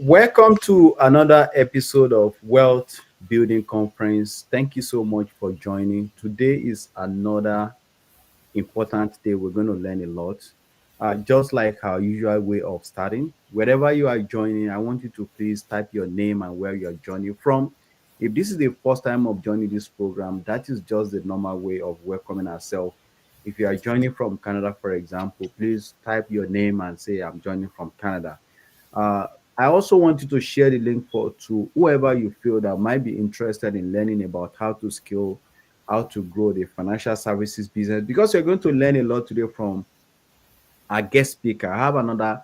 Welcome to another episode of Wealth Building Conference. Thank you so much for joining. Today is another important day. We're going to learn a lot. Just like our usual way of starting, wherever you are joining, I want you to please type your name and where you are joining from. If this is the first time of joining this program, that is just the normal way of welcoming ourselves. If you are joining from Canada, for example, please type your name and say, I'm joining from Canada. Uh, I also want you to share the link for to whoever you feel that might be interested in learning about how to scale, how to grow the financial services business, because you're going to learn a lot today from our guest speaker. I have another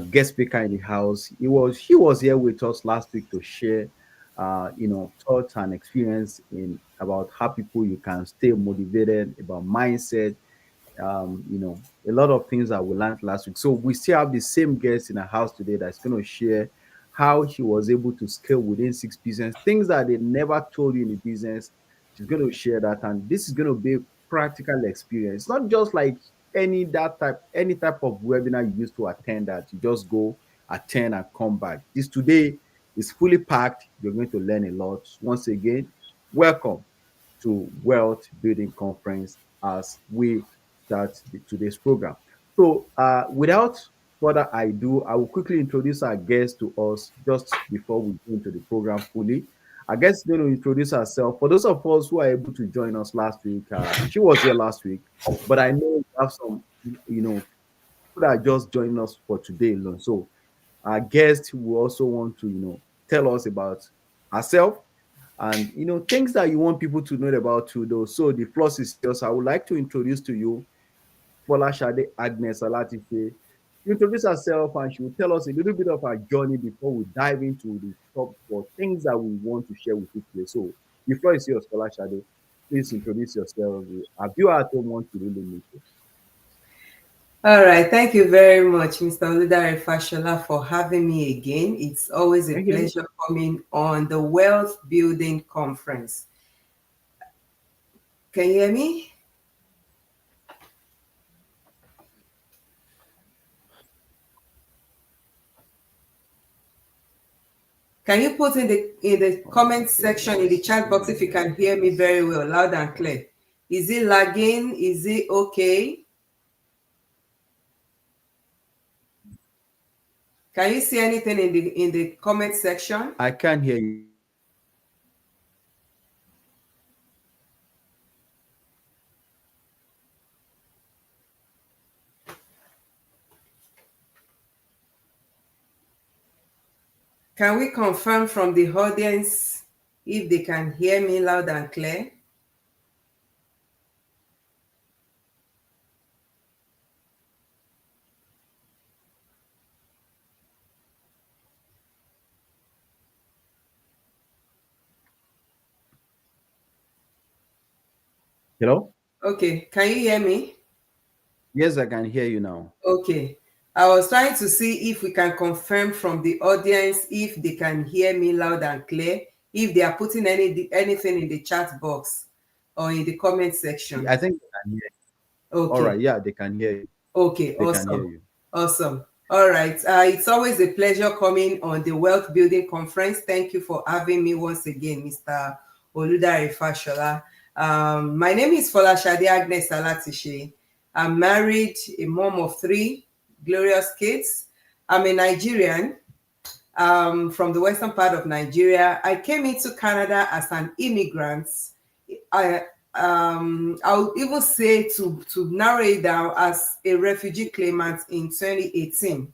guest speaker in the house. He was here with us last week to share, thoughts and experience in about how people you can stay motivated, about mindset, a lot of things that we learned last week. So we still have the same guest in the house today that's going to share how she was able to scale within six business, things that they never told you in the business. She's going to share that, and this is going to be a practical experience, not just like any type of webinar you used to attend that you just go attend and come back. This today is fully packed. You're going to learn a lot. Once again, welcome to Wealth Building Conference as we start today's program. So, without further ado, I will quickly introduce our guest to us just before we go into the program fully. Our guest is going to introduce herself. For those of us who are able to join us last week, she was here last week, but I know we have some, people that are just joining us for today alone. So, our guest will also want to, tell us about herself and things that you want people to know about too though. So the floor is yours. I would like to introduce to you Folasade Agnes Alatise. She introduce herself and she will tell us a little bit of her journey before we dive into the top four things that we want to share with you today. So the floor is yours, Folasade. Please introduce yourself. Our viewer at home want to really meet you. All right. Thank you very much, Mr. Oludare Fashola, for having me again. It's always a Thank you. pleasure coming on the Wealth Building Conference. Can you hear me? Can you put in the comment section in the chat box if you can hear me very well, loud and clear? Is it lagging? Is it okay? Can you see anything in the comment section? I can't hear you. Can we confirm from the audience if they can hear me loud and clear? Hello? Okay, can you hear me? Yes, I can hear you now. Okay. I was trying to see if we can confirm from the audience if they can hear me loud and clear, if they are putting anything in the chat box or in the comment section. I think they can hear you. All Okay. right, yeah, they can hear you. Okay, They can hear awesome. you. Awesome. All right. It's always a pleasure coming on the Wealth Building Conference. Thank you for having me once again, Mr. Oludare Fashola. My name is Folasade Agnes Alatise. I'm married, a mom of three glorious kids. I'm a Nigerian from the western part of Nigeria. I came into Canada as an immigrant. I'll even say to narrow it down as a refugee claimant in 2018.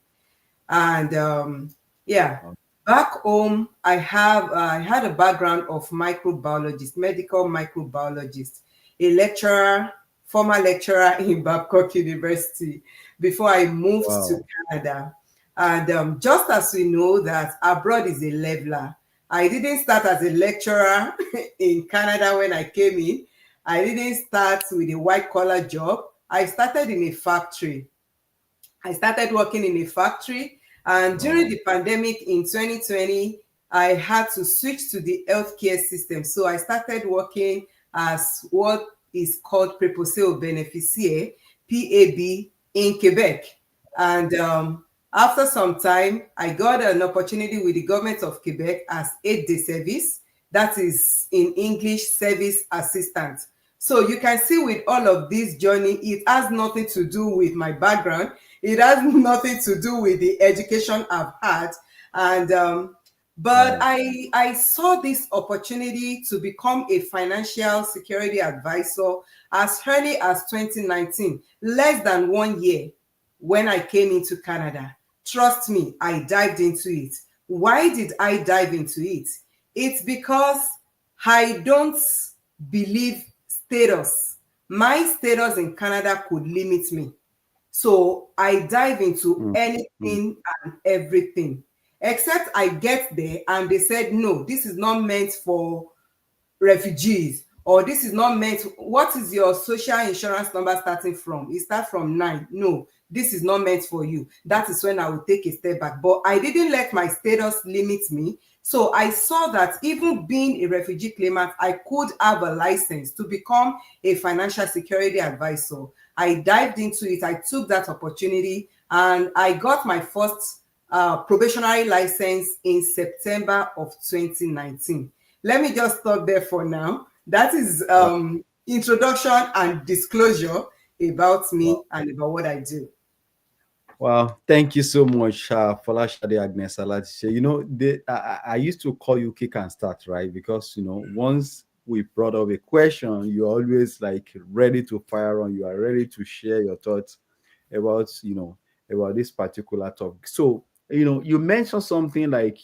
And yeah, back home, I had a background of microbiologist, medical microbiologist, a lecturer, former lecturer in Babcock University before I moved to Wow. Canada. And just as we know that abroad is a leveler, I didn't start as a lecturer in Canada when I came in. I didn't start with a white collar job. I started in a factory. I started working in a factory, and during Wow. the pandemic in 2020, I had to switch to the healthcare system. So I started working as what is called Preposé au Bénéficiaire, PAB, in Quebec. And After some time, I got an opportunity with the government of Quebec as aide de service. That is in English, service assistant. So you can see with all of this journey, it has nothing to do with my background. It has nothing to do with the education I've had. And but Right. I saw this opportunity to become a financial security advisor as early as 2019, less than 1 year when I came into Canada. Trust me, I dived into it. Why did I dive into it? It's because I don't believe status. My status in Canada could limit me. So I dive into Mm, mm, anything and everything. Except I get there and they said, no, this is not meant for refugees, or this is not meant. What is your social insurance number starting from? It starts from 9. No, this is not meant for you. That is when I will take a step back. But I didn't let my status limit me. So I saw that even being a refugee claimant, I could have a license to become a financial security advisor. I dived into it. I took that opportunity and I got my first probationary license in September of 2019. Let me just stop there for now. That is wow. introduction and disclosure about Wow. me and about what I do. Wow, thank you so much, Folasade, Agnes, Alatise. I used to call you kick and start, right? Because once we brought up a question, you're always like ready to fire on. You are ready to share your thoughts about about this particular topic. So you mentioned something like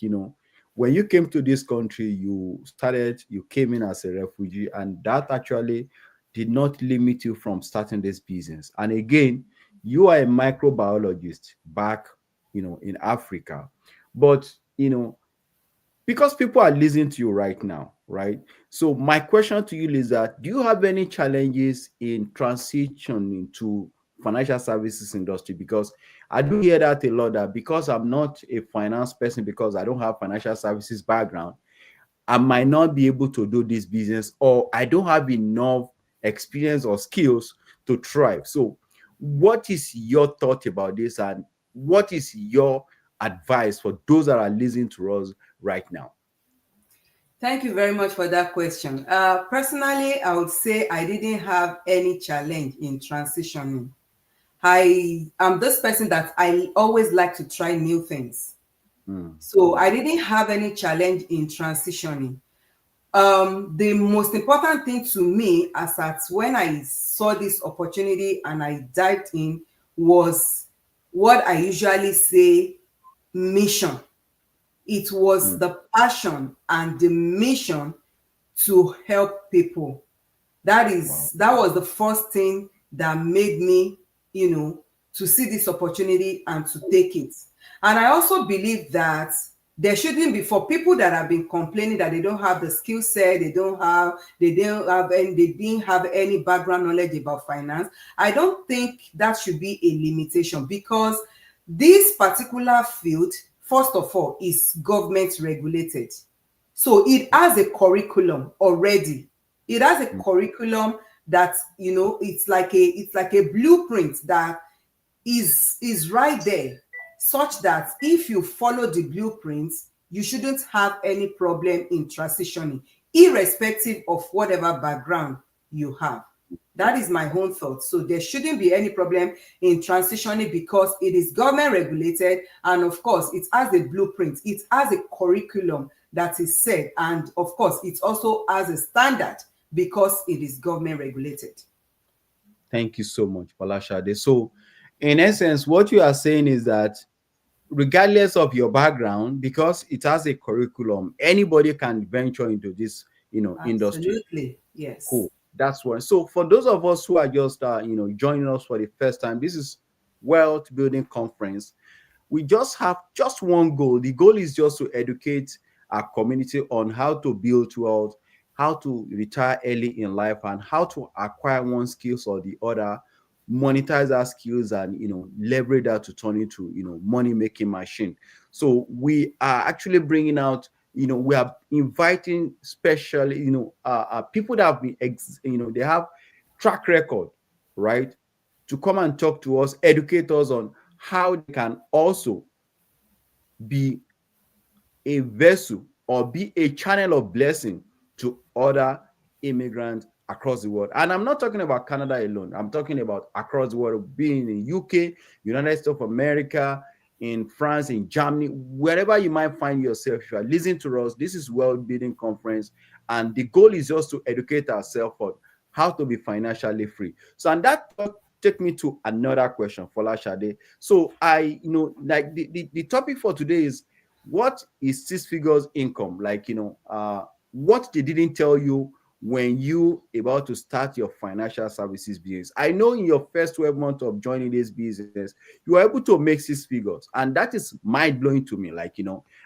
when you came to this country, you came in as a refugee, and that actually did not limit you from starting this business. And again, you are a microbiologist back in Africa, but because people are listening to you right now, right? So my question to you is that, do you have any challenges in transitioning to financial services industry? Because I do hear that a lot, that because I'm not a finance person, because I don't have financial services background, I might not be able to do this business, or I don't have enough experience or skills to thrive. So, what is your thought about this, and what is your advice for those that are listening to us right now? Thank you very much for that question. Personally, I would say I didn't have any challenge in transitioning. I am this person that I always like to try new things. Mm, So mm, I didn't have any challenge in transitioning. The most important thing to me, as at when I saw this opportunity and I dived in, was what I usually say, mission. It was mm. the passion and the mission to help people. Wow. That was the first thing that made me, to see this opportunity and to take it. And I also believe that there shouldn't be, for people that have been complaining that they don't have the skill set, they didn't have any background knowledge about finance. I don't think that should be a limitation, because this particular field, first of all, is government regulated. So it has a curriculum already. It has a Mm. curriculum that, it's like a blueprint that is right there, such that if you follow the blueprints, you shouldn't have any problem in transitioning, irrespective of whatever background you have. That is my own thought. So there shouldn't be any problem in transitioning, because it is government regulated, and of course it has a blueprint, it has a curriculum that is set, and of course it also has a standard, because it is government regulated. Thank you so much, Palashade. So, in essence, what you are saying is that regardless of your background, because it has a curriculum, anybody can venture into this industry. Absolutely, yes. Cool. That's one. So for those of us who are just joining us for the first time, this is Wealth Building Conference. We just have just one goal. The goal is just to educate our community on how to build wealth, how to retire early in life, and how to acquire one skills or the other, monetize our skills, and leverage that to turn into money making machine. So we are actually bringing out, we are inviting special people that have been they have track record, right, to come and talk to us, educate us on how they can also be a vessel or be a channel of blessing to other immigrants across the world. And I'm not talking about Canada alone. I'm talking about across the world, being in UK, United States of America, in France, in Germany, wherever you might find yourself. If you are listening to us, this is World Building Conference, and the goal is just to educate ourselves on how to be financially free. So, and that take me to another question, Folasade. So, like the topic for today is, what is six figures income? Like, what they didn't tell you when you about to start your financial services business. I know in your first 12 months of joining this business, you were able to make six figures. And that is mind blowing to me. Like,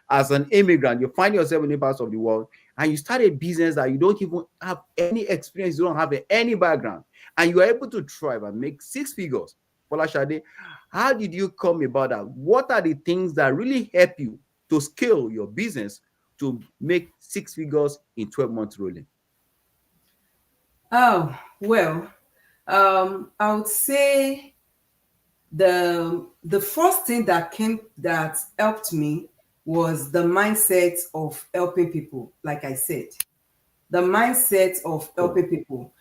as an immigrant, you find yourself in the parts of the world and you start a business that you don't even have any experience, you don't have any background, and you are able to thrive and make six figures. Folashade, how did you come about that? What are the things that really help you to scale your business to make six figures in 12 months rolling? Oh, well, I would say the first thing that helped me was the mindset of helping people. Like I said, the mindset of Cool. helping people.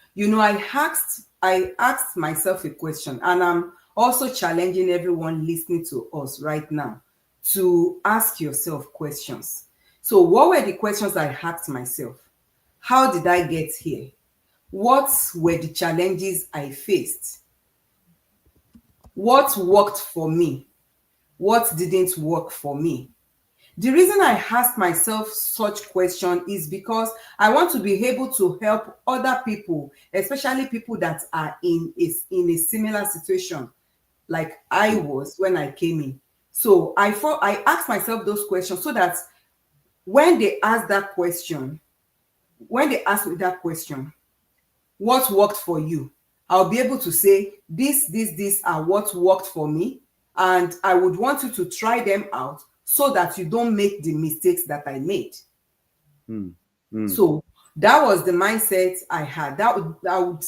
I asked myself a question, and I'm also challenging everyone listening to us right now to ask yourself questions. So what were the questions I asked myself? How did I get here? What were the challenges I faced? What worked for me? What didn't work for me? The reason I ask myself such question is because I want to be able to help other people, especially people that are in a similar situation like I True. was when I came in. So I ask myself those questions so that when they ask that question, when they ask me that question, what worked for you? I'll be able to say this are what worked for me, and I would want you to try them out so that you don't make the mistakes that I made. Mm, mm, So that was the mindset I had. I would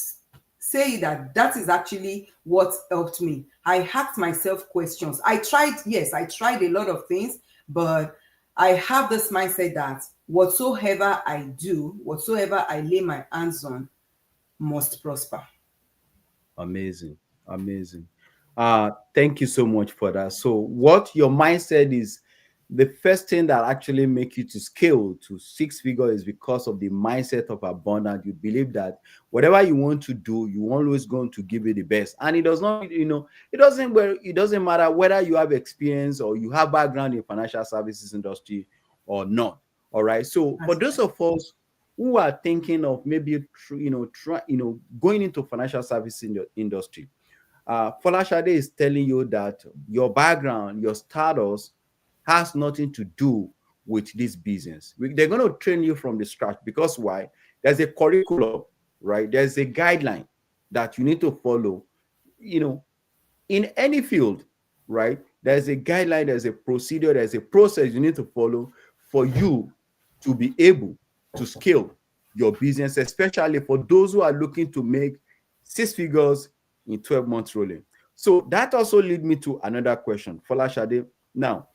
say that is actually what helped me. I asked myself questions. I tried a lot of things, but I have this mindset that whatsoever I do, whatsoever I lay my hands on, must prosper. amazing. Amazing. Thank you so much for that. So what your mindset is, the first thing that actually make you to scale to six figure is because of the mindset of abundance. You believe that whatever you want to do, you always going to give it the best. And it does not, it doesn't matter whether you have experience or you have background in financial services industry or not. All right. So for That's those of us who are thinking of maybe going into financial services in the industry, Folashade is telling you that your background, your status has nothing to do with this business. They're going to train you from the scratch because why? There's a curriculum, right? There's a guideline that you need to follow. You know, in any field, right? There's a guideline, there's a procedure, there's a process you need to follow for you to be able to scale your business, especially for those who are looking to make six figures in 12 months rolling. So that also leads me to another question, Folashade. Now,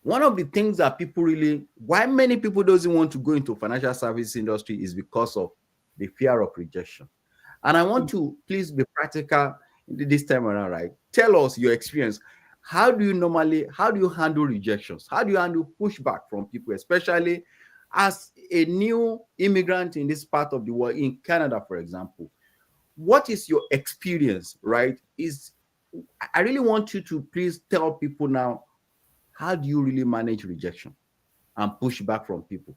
one of the things that people really, why many people doesn't want to go into financial service industry is because of the fear of rejection. And I want to please be practical this time around, right? Tell us your experience. How do you handle rejections? How do you handle pushback from people, especially as a new immigrant in this part of the world, in Canada, for example? What is your experience, right? I really want you to please tell people now, how do you really manage rejection and pushback from people?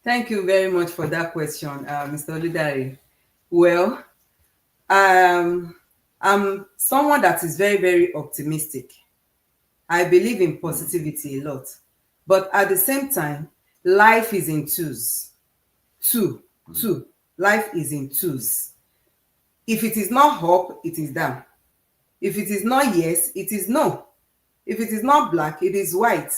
Thank you very much for that question, Mr. Oludare. Well, um, I'm someone that is very, very optimistic. I believe in Mm, positivity a lot. But at the same time, life is in twos. Two, mm, two. Life is in twos. If it is not up, it is down. If it is not yes, it is no. If it is not black, it is white.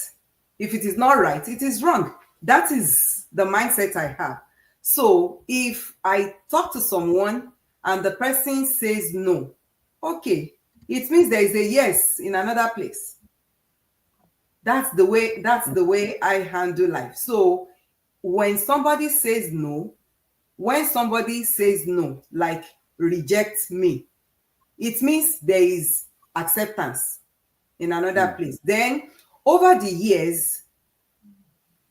If it is not right, it is wrong. That is the mindset I have. So if I talk to someone and the person says no, okay, it means there is a yes in another place. That's the way I handle life. So when somebody says no, like reject me, it means there is acceptance in another Mm, place. Then over the years,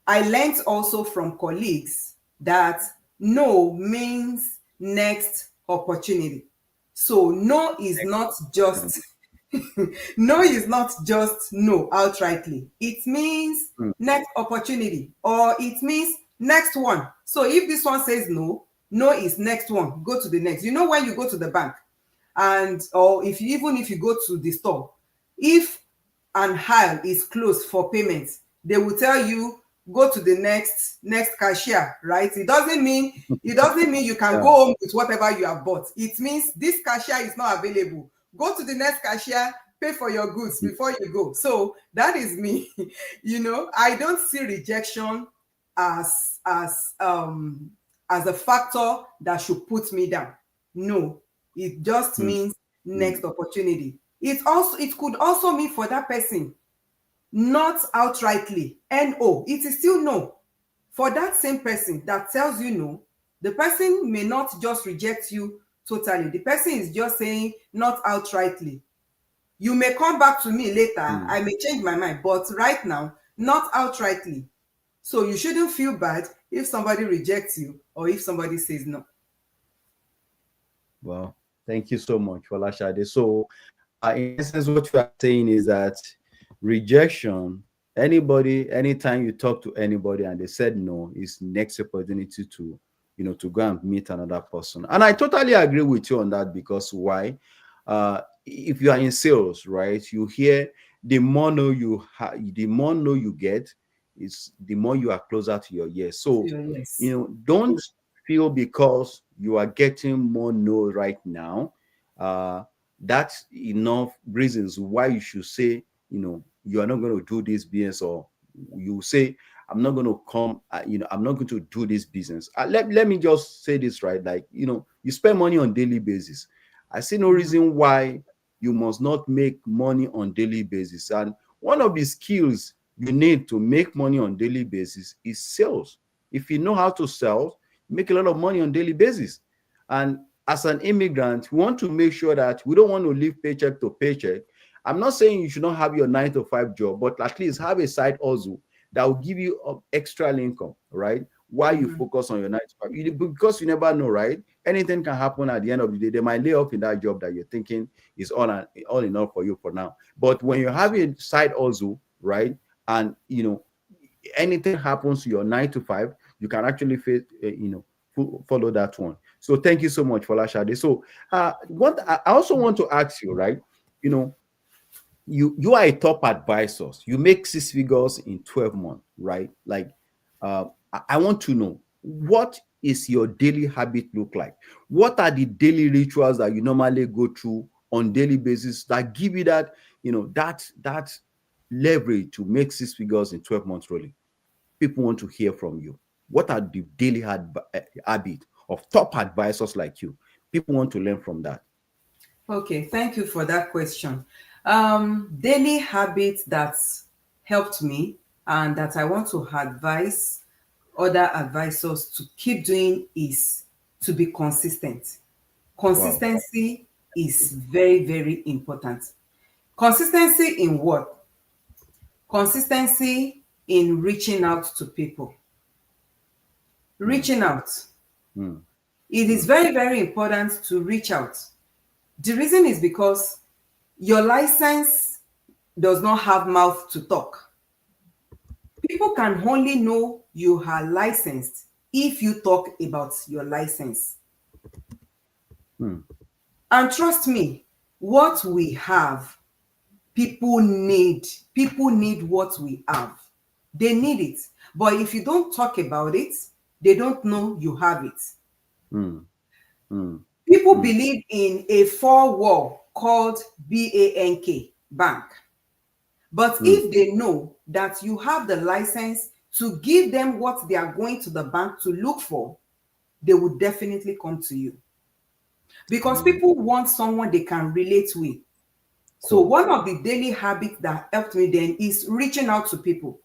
I learned also from colleagues that no means next opportunity. So no is not mm, just no is not just no outrightly. It means mm, next opportunity, or it means next one. So if this one says no, no is next one. Go to the next. You know, when you go to the bank, and or if you, even if you go to the store, if an aisle is closed for payment, they will tell you go to the next cashier, right? It doesn't mean you can go yeah. home with whatever you have bought. It means this cashier is not available. Go to the next cashier, pay for your goods Mm, before you go. So that is me. I don't see rejection as as a factor that should put me down. No, it just mm, means mm, next opportunity. It could also mean for that person not outrightly no, it is still no. For that same person that tells you no, the person may not just reject you totally. The person is just saying not outrightly. You may come back to me later, mm. I may change my mind, but right now, not outrightly. So you shouldn't feel bad if somebody rejects you or if somebody says no. Well, thank you so much, Folashade. So, in essence, what you are saying is that rejection, anybody, anytime you talk to anybody and they said no, is next opportunity to, to go and meet another person. And I totally agree with you on that because why? If you are in sales, right, you hear the more no you get, is the more you are closer to your yes. So So, yes. don't feel because you are getting more no right now. That's enough reasons why you should say, you are not going to do this business, or you say, I'm not going to come, I'm not going to do this business. Let me just say this, right? Like, you spend money on daily basis. I see no Mhm. reason why you must not make money on daily basis. And one of the skills you need to make money on daily basis is sales. If you know how to sell, you make a lot of money on daily basis. And as an immigrant, we want to make sure that we don't want to live paycheck to paycheck. I'm not saying you should not have your 9 to 5 job, but at least have a side hustle that will give you extra income, right? While you Mhm. focus on your 9 to 5, because you never know, right? Anything can happen at the end of the day. They might lay off in that job that you're thinking is all enough for you for now. But when you have a side hustle, right, and anything happens to your 9 to 5, you can actually face, follow that one. So thank you so much for Lashade. So what I also want to ask you, right? You know, you are a top advisor. You make 6 figures in 12 months, right? Like, I want to know, what is your daily habit look like? What are the daily rituals that you normally go through on daily basis that give you that, that leverage to make 6 figures in 12 months rolling? People want to hear from you. What are the daily habit of top advisors like you? People want to learn from that. Okay, thank you for that question. Daily habits that helped me and that I want to advise other advisors to keep doing is to be consistent. Wow. Consistency is very, very important. Consistency in what? Consistency in reaching out to people. Mm, Reaching out. mm, It is mm, very, very important to reach out. The reason is because your license does not have mouth to talk. People can only know you are licensed if you talk about your license. mm, And trust me, what we have, people need. People need what we have. They need it. But if you don't talk about it, they don't know you have it. mm, mm, People mm, believe in a four-wall called bank. But mm, if they know that you have the license to give them what they are going to the bank to look for, they will definitely come to you. Because mm, people want someone they can relate with. So Cool. one of the daily habits that helped me then is reaching out to people,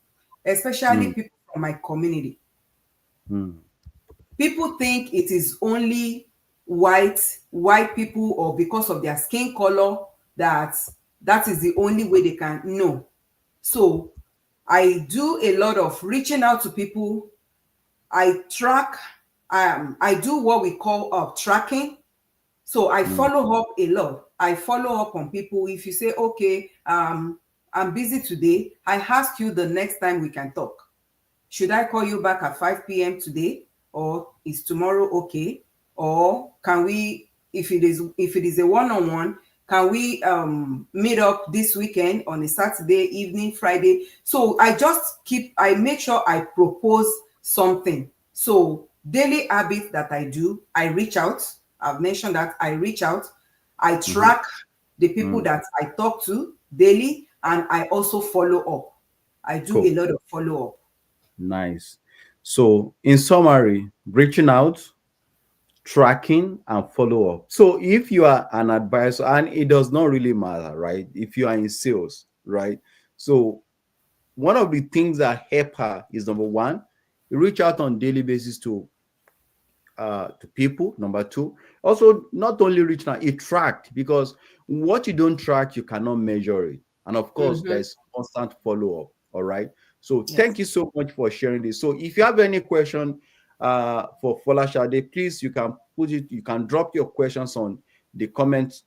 especially Mm, people from my community. mm, People think it is only white people, or because of their skin color, that that is the only way they can know. So I do a lot of reaching out to people. I track, I do what we call tracking. So I mm, follow up a lot. I follow up on people. If you say, okay, I'm busy today, I ask you the next time we can talk. Should I call you back at 5 p.m. today, or is tomorrow okay? Or can we, if it is a one-on-one, can we meet up this weekend on a Saturday evening, Friday? So I make sure I propose something. So daily habits that I do, I reach out. I've mentioned that I reach out. I mhm, track the people mm. that I talk to daily, and I also follow up. I do a Cool. lot of follow up. Nice. So, in summary, reaching out, tracking, and follow up. So, if you are an advisor, and it does not really matter, right? If you are in sales, right? So, one of the things that help her is number one, you reach out on daily basis to people. Number two, also not only reach out, it tracked, because what you don't track, you cannot measure it. And of course, Mhm. there's constant follow up. All right. So thank Yes. you so much for sharing this. So if you have any question for Folasade, please, you can put it, you can drop your questions on the comment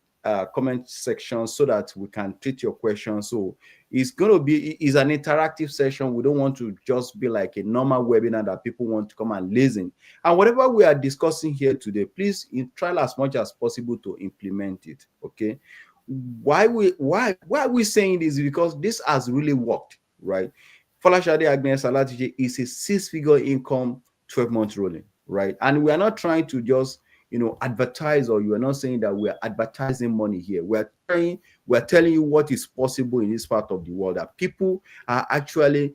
section so that we can treat your questions. So it's going to be is an interactive session. We don't want to just be like a normal webinar that people want to come and listen. And whatever we are discussing here today, please try as much as possible to implement it. Okay. Why are we saying this? Because this has really worked, right? Folasade Agnes Alatise is a six-figure income, 12 months rolling, right? And we are not trying to just advertise, or you are not saying that we are advertising money here. We're telling you what is possible in this part of the world, that people are actually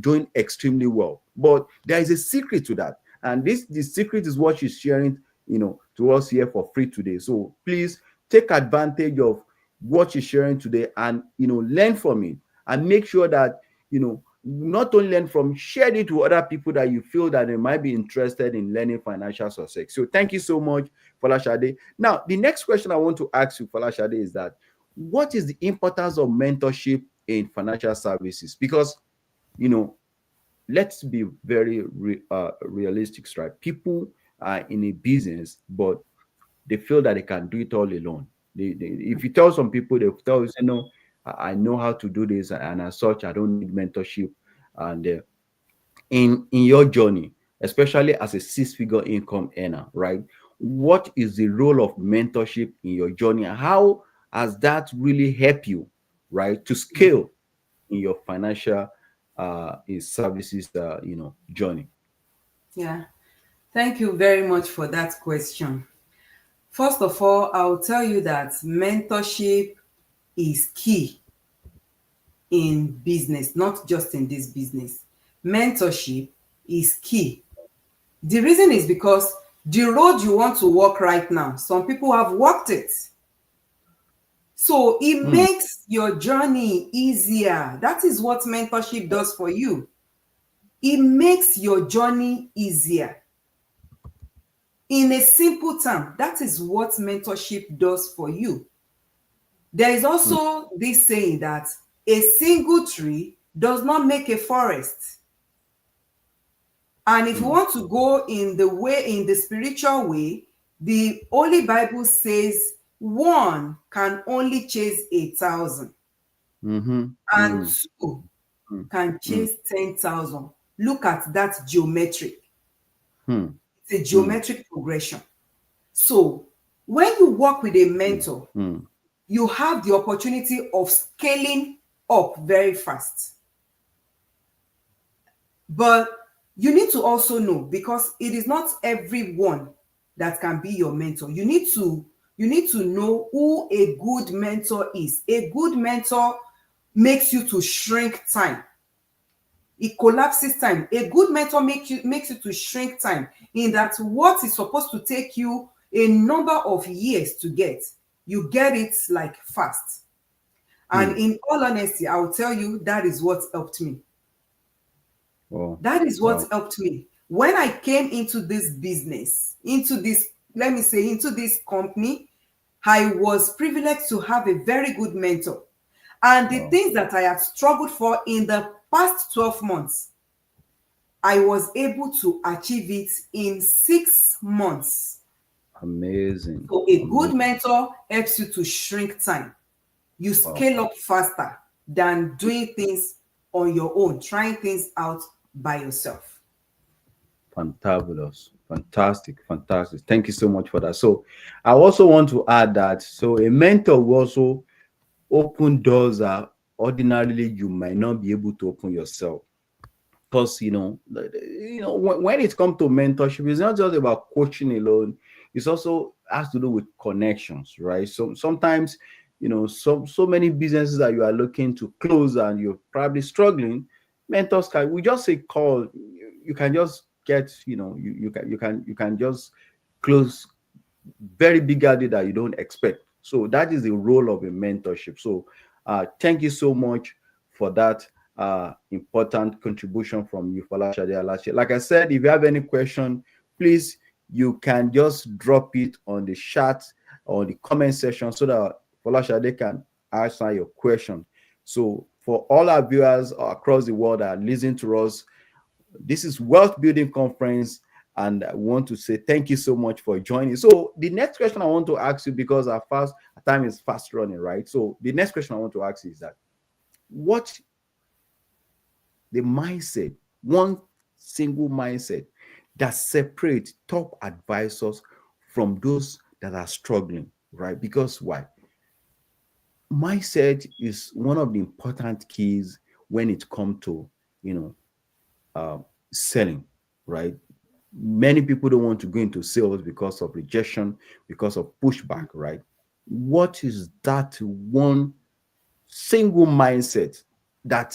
doing extremely well. But there is a secret to that, and the secret is what she's sharing to us here for free today. So please take advantage of what she's sharing today, and learn from it, and make sure that not only learn from, share it to other people that you feel that they might be interested in learning financial success. So thank you so much, Falashade. Now, the next question I want to ask you, Falashade, is that what is the importance of mentorship in financial services? Because you know let's be very realistic, right? People are in a business, but they feel that they can do it all alone. If you tell some people, they tell you, say, no, I know how to do this, and as such, I don't need mentorship. And in your journey, especially as a six-figure income earner, right? What is the role of mentorship in your journey? How has that really helped you, right, to scale in your financial in services, journey? Yeah. Thank you very much for that question. First of all, I'll tell you that mentorship is key in business, not just in this business. Mentorship is key. The reason is because the road you want to walk right now, some people have walked it. So it Hmm, makes your journey easier. That is what mentorship does for you. It makes your journey easier. In a simple term, that is what mentorship does for you. There is hmm, also this saying that a single tree does not make a forest. And if you hmm, want to go in the spiritual way, the Holy Bible says one can only chase 1,000, mm-hmm, and hmm, two hmm, can hmm, chase 10,000. Look at that geometric. hmm, It's a hmm, geometric progression. So when you work with a hmm, mentor, hmm, you have the opportunity of scaling up very fast. But you need to also know, because it is not everyone that can be your mentor. You need to know who a good mentor is. A good mentor makes you to shrink time. It collapses time. A good mentor makes you to shrink time, in that what is supposed to take you a number of years to get, you get it like fast. And in all honesty, I will tell you that is what helped me. Wow. That is what Wow. helped me. When I came into this business, into this, let me say, into this company, I was privileged to have a very good mentor. And the Wow. things that I had struggled for in the past 12 months, I was able to achieve it in 6 months. Amazing. So a good Amazing. mentor helps you to shrink time. You Wow. scale up faster than doing things on your own, trying things out by yourself. Fantabulous. Fantastic. Fantastic. Thank you so much for that. So I also want to add that so a mentor will also open doors that ordinarily you might not be able to open yourself. Because when it comes to mentorship, it's not just about coaching alone. It's also has to do with connections, right? So sometimes, so many businesses that you are looking to close and you're probably struggling, mentors can we just say call. You can just get, you can just close very big idea that you don't expect. So that is the role of a mentorship. So thank you so much for that important contribution from you, Folasade Alashe. Like I said, if you have any question, please you can just drop it on the chat or the comment section so that Folasade can answer your question. So for all our viewers across the world that are listening to us, this is Wealth Building Conference, and I want to say thank you so much for joining. So the next question I want to ask you, because our time is fast running, right? So the next question I want to ask you is that what the mindset, one single mindset that separates top advisors from those that are struggling, right? Because why? Mindset is one of the important keys when it comes to, you know, uh, selling, right? Many people don't want to go into sales because of rejection, because of pushback, right? What is that one single mindset that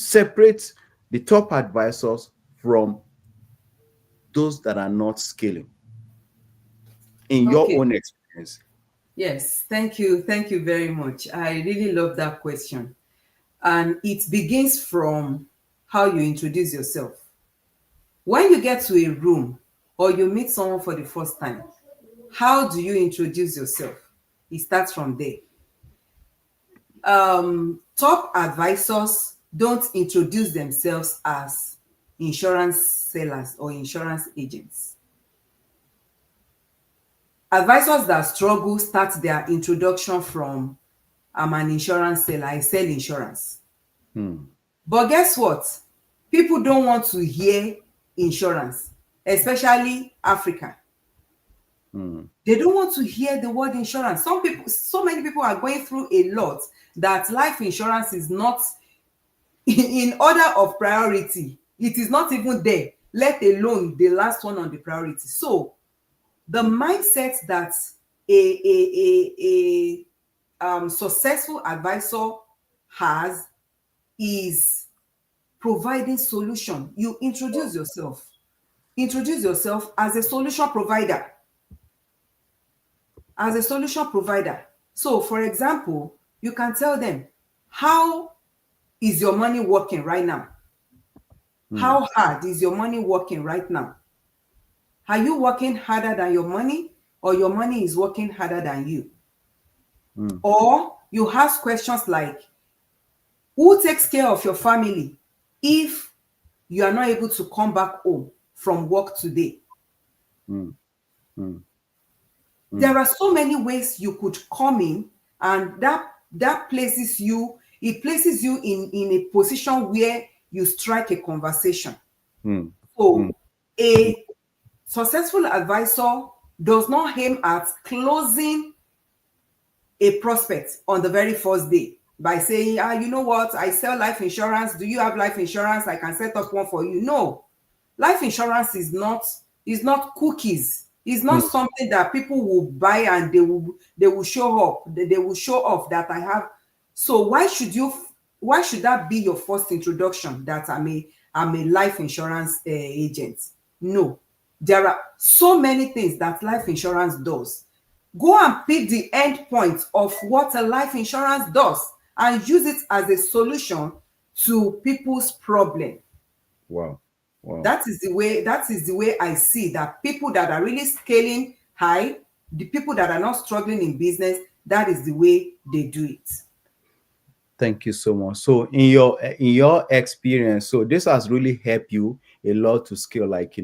separates the top advisors from those that are not scaling in your Okay. own experience? Yes. Thank you. Thank you very much. I really love that question. And it begins from how you introduce yourself. When you get to a room or you meet someone for the first time, how do you introduce yourself? It starts from there. Top advisors don't introduce themselves as insurance sellers or insurance agents. Advisors that struggle start their introduction from I'm an insurance seller, I sell insurance. Hmm. But guess what? People don't want to hear insurance, especially Africa. Hmm. They don't want to hear the word insurance. Some people, so many people are going through a lot that life insurance is not in order of priority. It is not even there, let alone the last one on the priority. So the mindset that a successful advisor has is providing solution. You introduce yourself. Introduce yourself as a solution provider. As a solution provider. So, for example, you can tell them, how is your money working right now? Hmm. How hard is your money working right now? Are you working harder than your money, or your money is working harder than you? Hmm. Or you ask questions like, who takes care of your family if you are not able to come back home from work today? Hmm. Hmm. Hmm. There are so many ways you could come in, and that places you, it places you in a position where you strike a conversation. Hmm. Hmm. So a successful advisor does not aim at closing a prospect on the very first day by saying, you know what, I sell life insurance, do you have life insurance, I can set up one for you. No, life insurance is not cookies. It's Hmm. not something that people will buy and they will show up, they will show off that I have. So why should that be your first introduction, that I'm a life insurance agent? No, there are so many things that life insurance does. Go and pick the end point of what a life insurance does, and use it as a solution to people's problem. Wow. Wow. That is the way I see that people that are really scaling high, the people that are not struggling in business, that is the way they do it. Thank you so much. So in your experience, so this has really helped you a lot to scale. Like,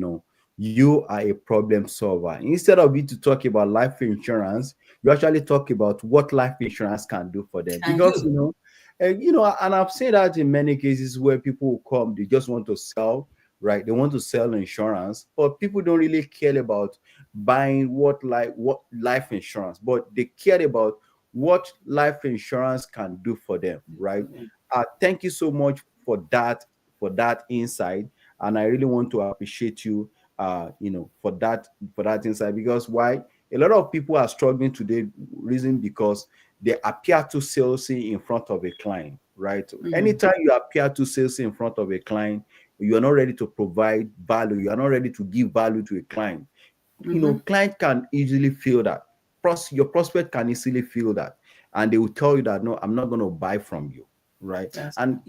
you are a problem solver. Instead of you to talk about life insurance, you actually talk about what life insurance can do for them. Can Because do. and I've seen that in many cases where people will come, they just want to sell, right? They want to sell insurance, but people don't really care about buying what life insurance, but they care about what life insurance can do for them, right? Thank you so much for that insight, and I really want to appreciate you, for that insight. Because why? A lot of people are struggling today, reason because they appear too salesy in front of a client, right? Mm. Anytime you appear too salesy in front of a client, you are not ready to provide value. You are not ready to give value to a client. Mm-hmm. Client can easily feel that. Your prospect can easily feel that, and they will tell you that, no, I'm not going to buy from you, right? That's And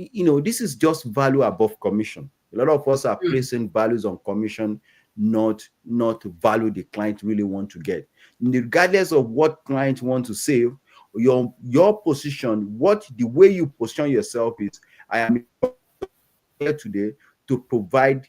this is just value above commission. A lot of us are mm. placing values on commission, not value the client really want to get. Regardless of what client want to save, your position, what the way you position yourself is, I am here today to provide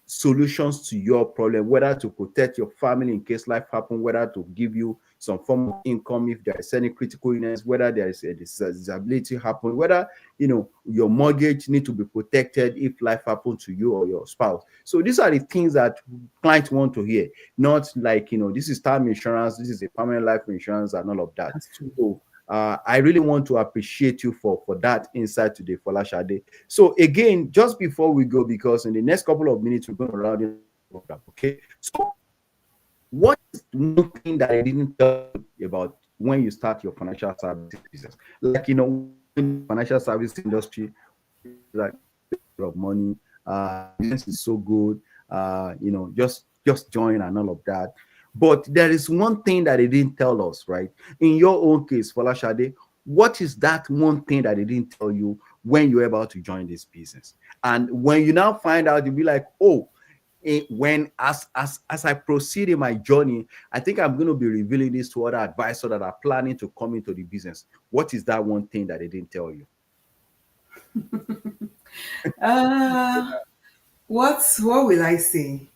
solutions to your problem, whether to protect your family in case life happen, whether to give you some form of income if there is any critical illness, whether there is a disability happen, whether your mortgage need to be protected if life happen to you or your spouse. So these are the things that clients want to hear, not like, this is term insurance, this is a permanent life insurance and all of that. That's true. So I really want to appreciate you for that insight today, Folasade. So again, just before we go, because in the next couple of minutes we're going to round in the program. Okay. So what is one thing that I didn't tell you about when you start your financial services business? Like, when you go in the financial service industry, like a lot of money, the business is so good, just join and all of that. But there is one thing that they didn't tell us, right? In your own case, Folashade, what is that one thing that they didn't tell you when you're about to join this business? And when you now find out, you'll be like, oh, when as I proceed in my journey, I think I'm going to be revealing this to other advisors that are planning to come into the business. What is that one thing that they didn't tell you? Uh, what will I say?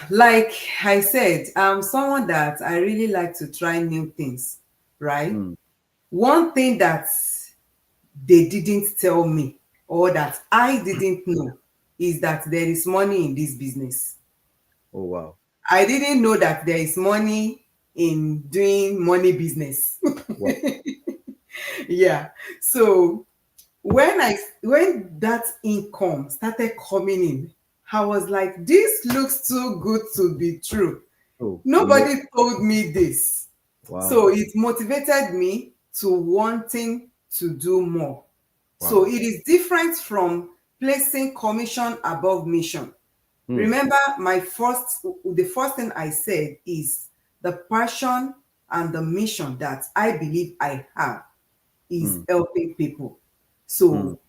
Like I said, I'm someone that I really like to try new things, right? Mm. One thing that they didn't tell me or that I didn't know is that there is money in this business. Oh, wow. I didn't know that there is money in doing money business. Wow. Yeah. So when that income started coming in, I was like, this looks too good to be true. Oh, Nobody told me this. wow. So it motivated me to wanting to do more. So Wow. it is different from placing commission above mission. Mm. Remember, the first thing I said is the passion and the mission that I believe I have is Mm. helping people. Mm. So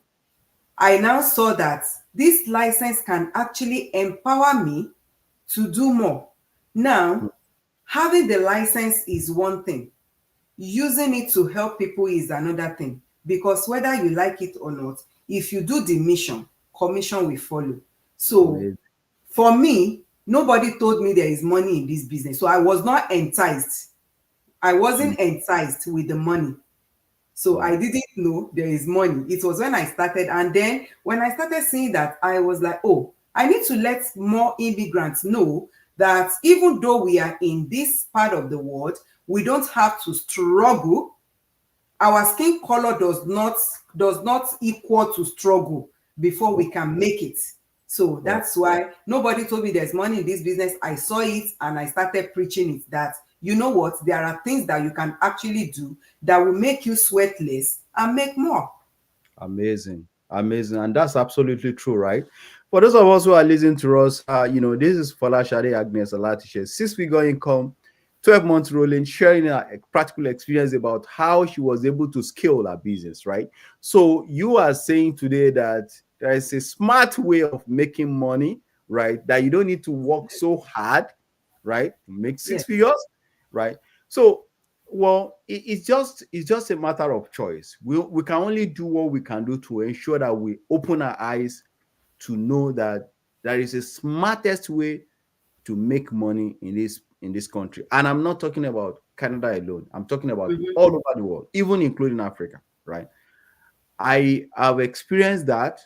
I now saw that this license can actually empower me to do more. Mm. Now, having the license is one thing, using it to help people is another thing. Because whether you like it or not, if you do the mission, commission will follow. So Amazing. for me, nobody told me there is money in this business. So I was not enticed. I Mm. wasn't enticed with the money. So I Wow. didn't know there is money. It was when I started. And then when I started seeing that, I was like, oh, I need to let more immigrants know that even though we are in this part of the world, we don't have to struggle. Our skin color does not equal to struggle before we can make it. So Wow. that's why nobody told me there's money in this business. I saw it and I started preaching it, that you know what, there are things that you can actually do that will make you sweat less and make more. Amazing. Amazing. And that's absolutely true, right? For those of us who are listening to us, this is Folasade Agnes Alatise. 6 figure income. 12 months rolling, sharing a practical experience about how she was able to scale her business, right? So you are saying today that there is a smart way of making money, right? That you don't need to work so hard, right? To make six Yes. figures, right? So, well, it's just a matter of choice. We can only do what we can do to ensure that we open our eyes to know that there is a smartest way to make money in this country. And I'm not talking about Canada alone. I'm talking about Mhm. all over the world, even including Africa, right? I have experienced that,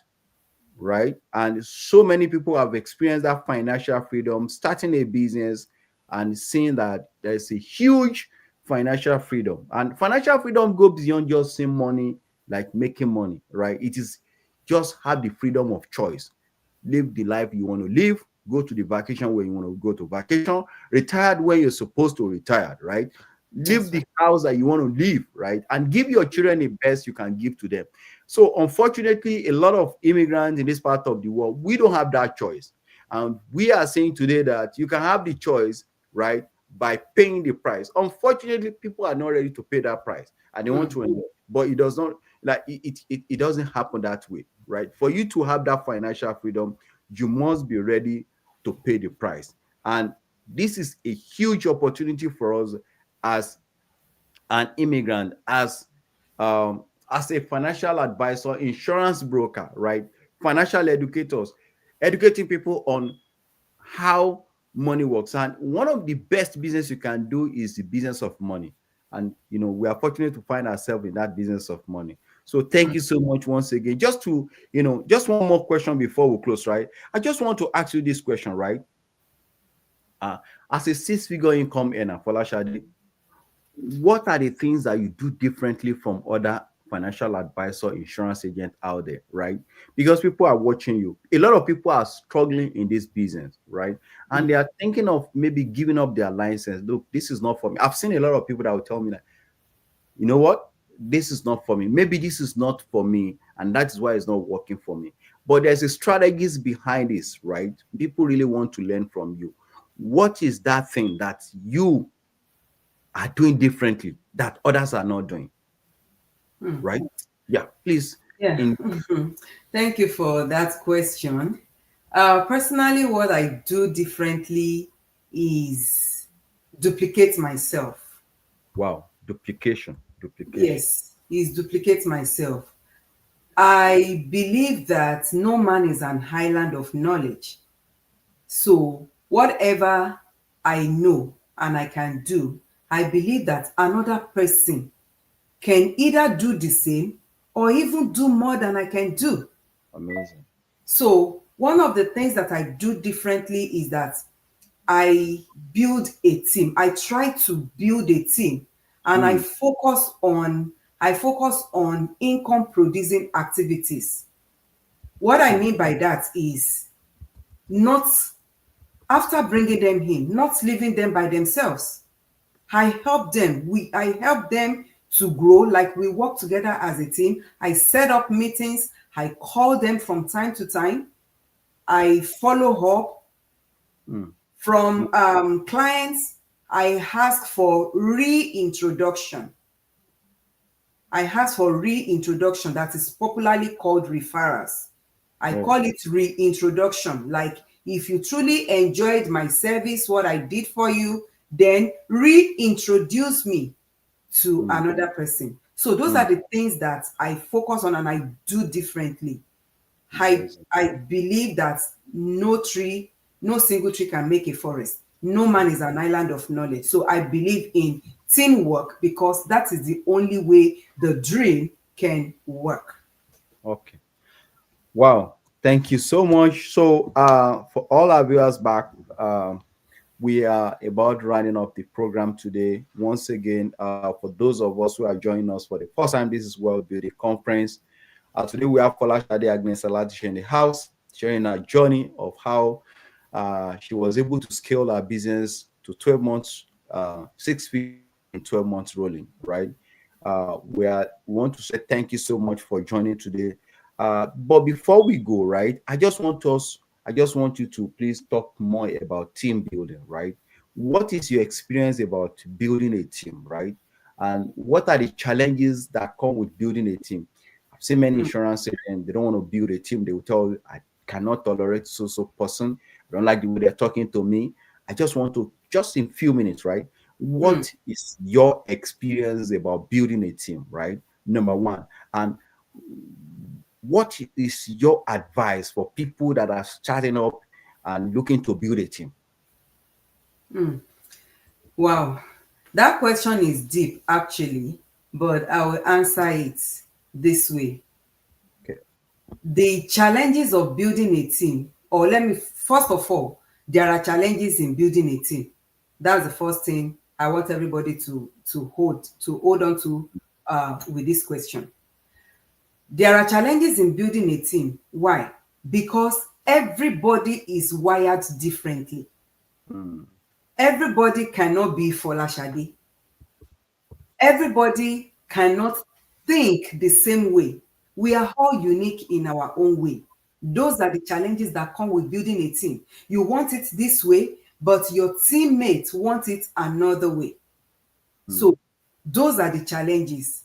right? And so many people have experienced that financial freedom, starting a business and seeing that there's a huge financial freedom. And financial freedom goes beyond just seeing money, like making money, right? It is just have the freedom of choice. Live the life you want to live, go to the vacation where you want to go to vacation, retired when you're supposed to retire, right? Live That's the right. house that you want to live, right? And give your children the best you can give to them. So unfortunately, a lot of immigrants in this part of the world, we don't have that choice. And we are saying today that you can have the choice, right, by paying the price. Unfortunately, people are not ready to pay that price and they want Mm. to enjoy. But it does not, like it doesn't happen that way, right? For you to have that financial freedom, you must be ready to pay the price. And this is a huge opportunity for us as an immigrant, as a financial advisor, insurance broker, right? Financial educators, educating people on how money works. And one of the best business you can do is the business of money. And we are fortunate to find ourselves in that business of money. So thank you so much once again. Just one more question before we close, right? I just want to ask you this question, right? Uh, as a six-figure income earner, Folashade, what are the things that you do differently from other financial advisor, insurance agent out there, right? Because people are watching you. A lot of people are struggling in this business, right? And they are thinking of maybe giving up their license. Look, this is not for me. I've seen a lot of people that will tell me that, you know what, this is not for me. Maybe this is not for me, and that is why it's not working for me. But there's a strategies behind this, right? People really want to learn from you. What is that thing that you are doing differently that others are not doing, Mm. right? Yeah, please. Yeah. In Thank you for that question. Personally, what I do differently is duplicate myself. Wow, duplication. Yes, is duplicate myself. I believe that no man is an island of knowledge. So, whatever I know and I can do, I believe that another person can either do the same or even do more than I can do. Amazing. So, one of the things that I do differently is that I build a team. I try to build a team and Mm, I focus on income producing activities. What I mm, mean by that is not after bringing them in, not leaving them by themselves. I help them to grow, like we work together as a team. I set up meetings, I call them from time to time, I follow up mm, mm, from clients. I ask for reintroduction. I ask for reintroduction, that is popularly called referrals. I oh, call it reintroduction. Like, if you truly enjoyed my service, what I did for you, then reintroduce me to mm, another person. So those mm, are the things that I focus on and I do differently. I amazing. I believe that no single tree can make a forest. No man is an island of knowledge. So I believe in teamwork because that is the only way the dream can work. Okay. Wow. Thank you so much. So, for all our viewers back, we are about running up the program today. Once again, for those of us who are joining us for the first time, this is World Building Conference. Today we have Folasade Agnes Alatise in the house, sharing her journey of how she was able to scale her business to 12 months, six figures in 12 months rolling, right? We want to say thank you so much for joining today. But before we go, right, I just want you to please talk more about team building, right? what is your experience about building a team, right? And what are the challenges that come with building a team? I've seen many mm, insurance agents, they don't want to build a team. They will tell you, I cannot tolerate so person. I don't like the way they're talking to me. I just want to, just in few minutes, right? mm. What is your experience about building a team, right? Number one. And what is your advice for people that are starting up and looking to build a team? Wow, that question is deep actually, but I will answer it this way. Okay. The challenges of building a team, or let me, first of all, there are challenges in building a team. That's the first thing I want everybody to hold on to with this question. There are challenges in building a team. Why? Because everybody is wired differently. Mm, Everybody cannot be Folasade. Everybody cannot think the same way. We are all unique in our own way. Those are the challenges that come with building a team. You want it this way, but your teammates want it another way. mm, So those are the challenges.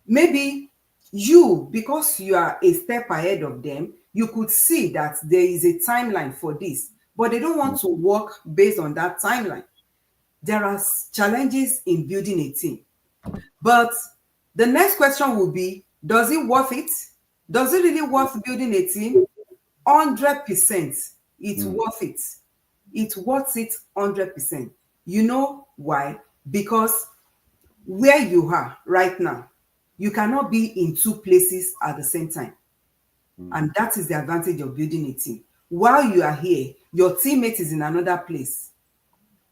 Maybe you, because you are a step ahead of them, you could see that there is a timeline for this, but they don't mm, want to work based on that timeline. There are challenges in building a team. But the next question will be, does it worth it? Does it really worth building a team? 100%. It's mm, worth it. It's worth it 100%. You know why? Because where you are right now, you cannot be in two places at the same time. mm, And that is the advantage of building a team. While you are here, your teammate is in another place,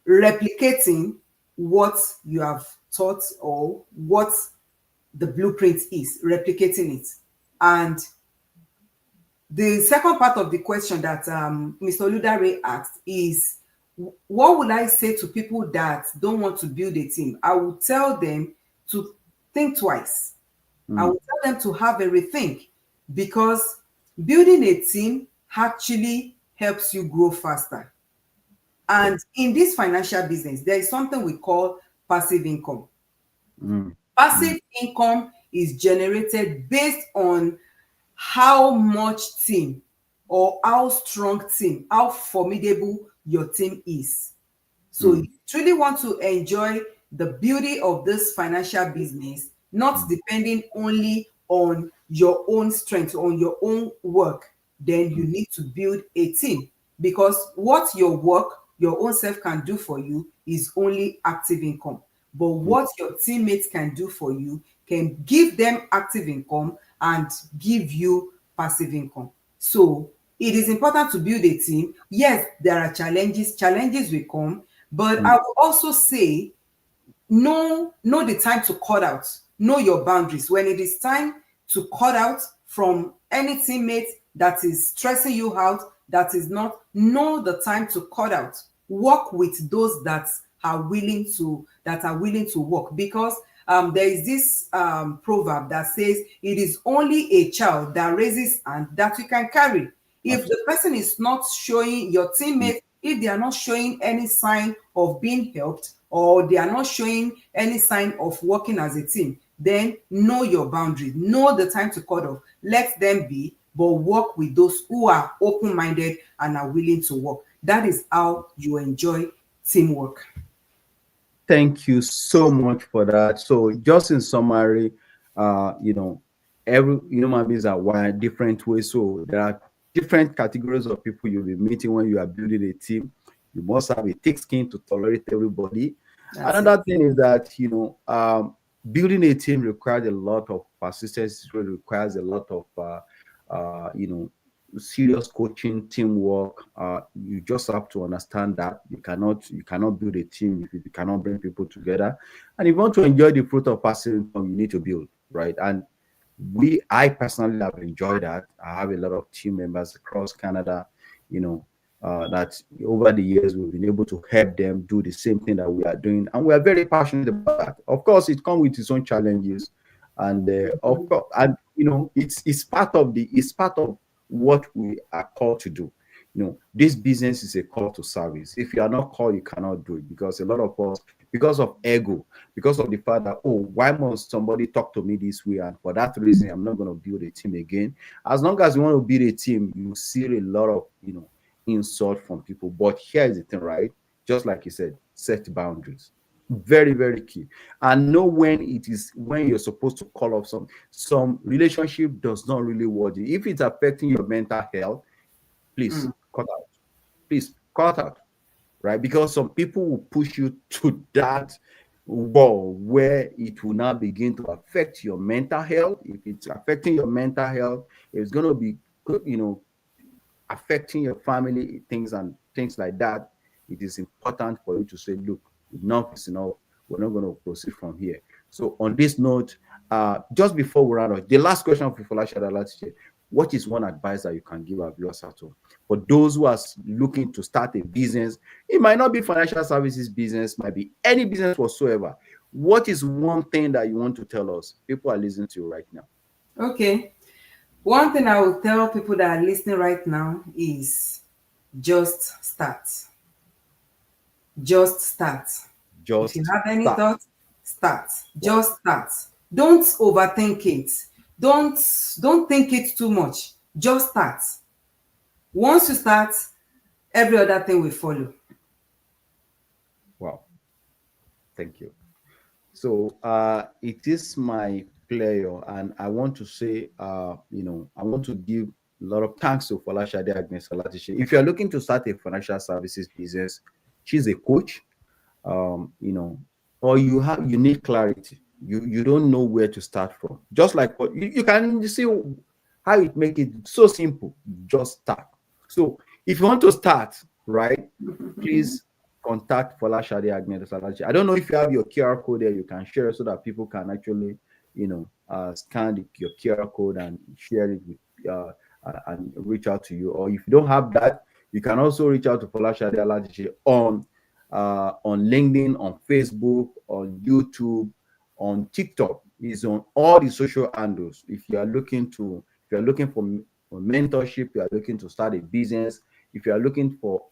replicating what you have taught or what the blueprint is, replicating it. And the second part of the question that Mr. Oludare asked is, what would I say to people that don't want to build a team? I would tell them to think twice. I mm, would tell them to have a rethink, because building a team actually helps you grow faster. okay. And in this financial business, there is something we call passive income. Mm, mm, Passive income is generated based on how much team, or how strong team, how formidable your team is. So you mm, truly want to enjoy the beauty of this financial business, not mm, depending only on your own strength, on your own work, then you mm, need to build a team, because what your work, your own self can do for you is only active income. But mm, what your teammates can do for you can give them active income and give you passive income. So it is important to build a team. Yes, there are challenges. Challenges will come, but I mm, will also say, know the time to cut out. Know your boundaries. When it is time to cut out from any teammate that is stressing you out, that is not, know the time to cut out. Work with those that are willing to work, because there is this proverb that says it is only a child that raises and that you can carry. If the absolutely. person is not showing, your Mm, teammates, if they are not showing any sign of being helped, or they are not showing any sign of working as a team, then know your boundaries, know the time to cut off, let them be, but work with those who are open-minded and are willing to work. That is how you enjoy teamwork. thank you so much for that. So, just in summary, you know, every human beings are wired different ways. So, there are different categories of people you'll be meeting when you are building a team. You must have a thick skin to tolerate everybody. That's it. Another thing is that, building a team requires a lot of persistence. It really requires a lot of, you know, serious coaching, teamwork. You just have to understand that you cannot build a team if you cannot bring people together. And if you want to enjoy the fruit of passive income, you need to build, right? And I personally have enjoyed that. I have a lot of team members across Canada, you know, that over the years we've been able to help them do the same thing that we are doing, and we are very passionate about that. Of course, it comes with its own challenges, and of course, and it's part of what we are called to do. this business is a call to service. If you are not called, you cannot do it, because a lot of us, because of ego, because of the fact that, oh, why must somebody talk to me this way, and for that reason I'm not going to build a team again. As long as you want to build a team, you see a lot of insult from people. But here is the thing, right? Just like you said, set boundaries. Very, very key. And know when you're supposed to call off some relationship does not really work. If it's affecting your mental health, please Mm. cut out. Please cut out, right? Because some people will push you to that wall where it will now begin to affect your mental health. If it's affecting your mental health, it's going to be, affecting your family, things and things like that. It is important for you to say, look, enough is enough. We're not going to proceed from here. So on this note, just before we round off, the last question for Folasade Alatise: what is one advice that you can give our viewers at home for those who are looking to start a business? It might not be financial services business, might be any business whatsoever. What is one thing that you want to tell us? People are listening to you right now. Okay. One thing I will tell people that are listening right now is just start. Just start. If you Just have any start. thoughts, start. Wow. Just start. Don't overthink it. Don't think it too much. Just start. Once you start, every other thing will follow. Wow. Thank you. So it is my pleasure, and I want to say, I want to give a lot of thanks to Folasade Agnes Alatise. If you are looking to start a financial services business, she's a coach, or you need clarity. You don't know where to start from. Just like what you can see how it make it so simple. Just start. So if you want to start, right, please contact Folasade Agnes Alatise. I don't know if you have your QR code there, you can share so that people can actually, scan your QR code and share it with and reach out to you. Or if you don't have that, you can also reach out to Folasade Alatise on LinkedIn, on Facebook, on YouTube, on TikTok. Is on all the social handles. If you are looking for mentorship, you are looking to start a business, if you are looking for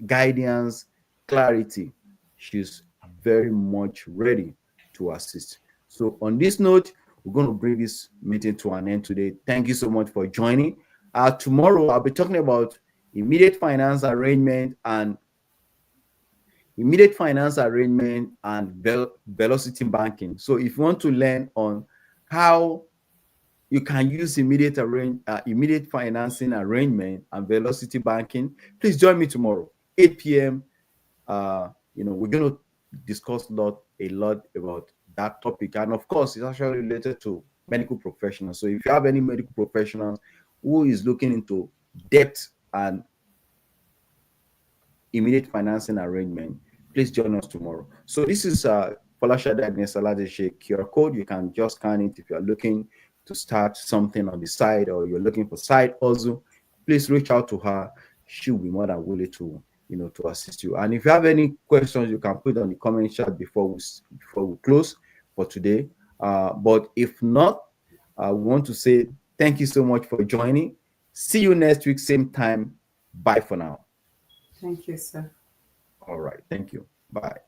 guidance, clarity, she's very much ready to assist. So on this note, we're going to bring this meeting to an end today. Thank you so much for joining. Tomorrow I'll be talking about immediate finance arrangement and velocity banking. So if you want to learn on how you can use immediate financing arrangement and velocity banking, please join me tomorrow, 8 p.m. We're going to discuss a lot about that topic, and of course, it's actually related to medical professionals. So if you have any medical professionals who is looking into debt and immediate financing arrangement, please join us tomorrow. So this is Folasade Agnes Alatise QR code. You can just scan it if you're looking to start something on the side, or you're looking for side hustle. Please reach out to her. She'll be more than willing to assist you. And if you have any questions, you can put on the comment chat before we close for today. But if not, we want to say thank you so much for joining. See you next week, same time. Bye for now. Thank you, sir. All right. Thank you. Bye.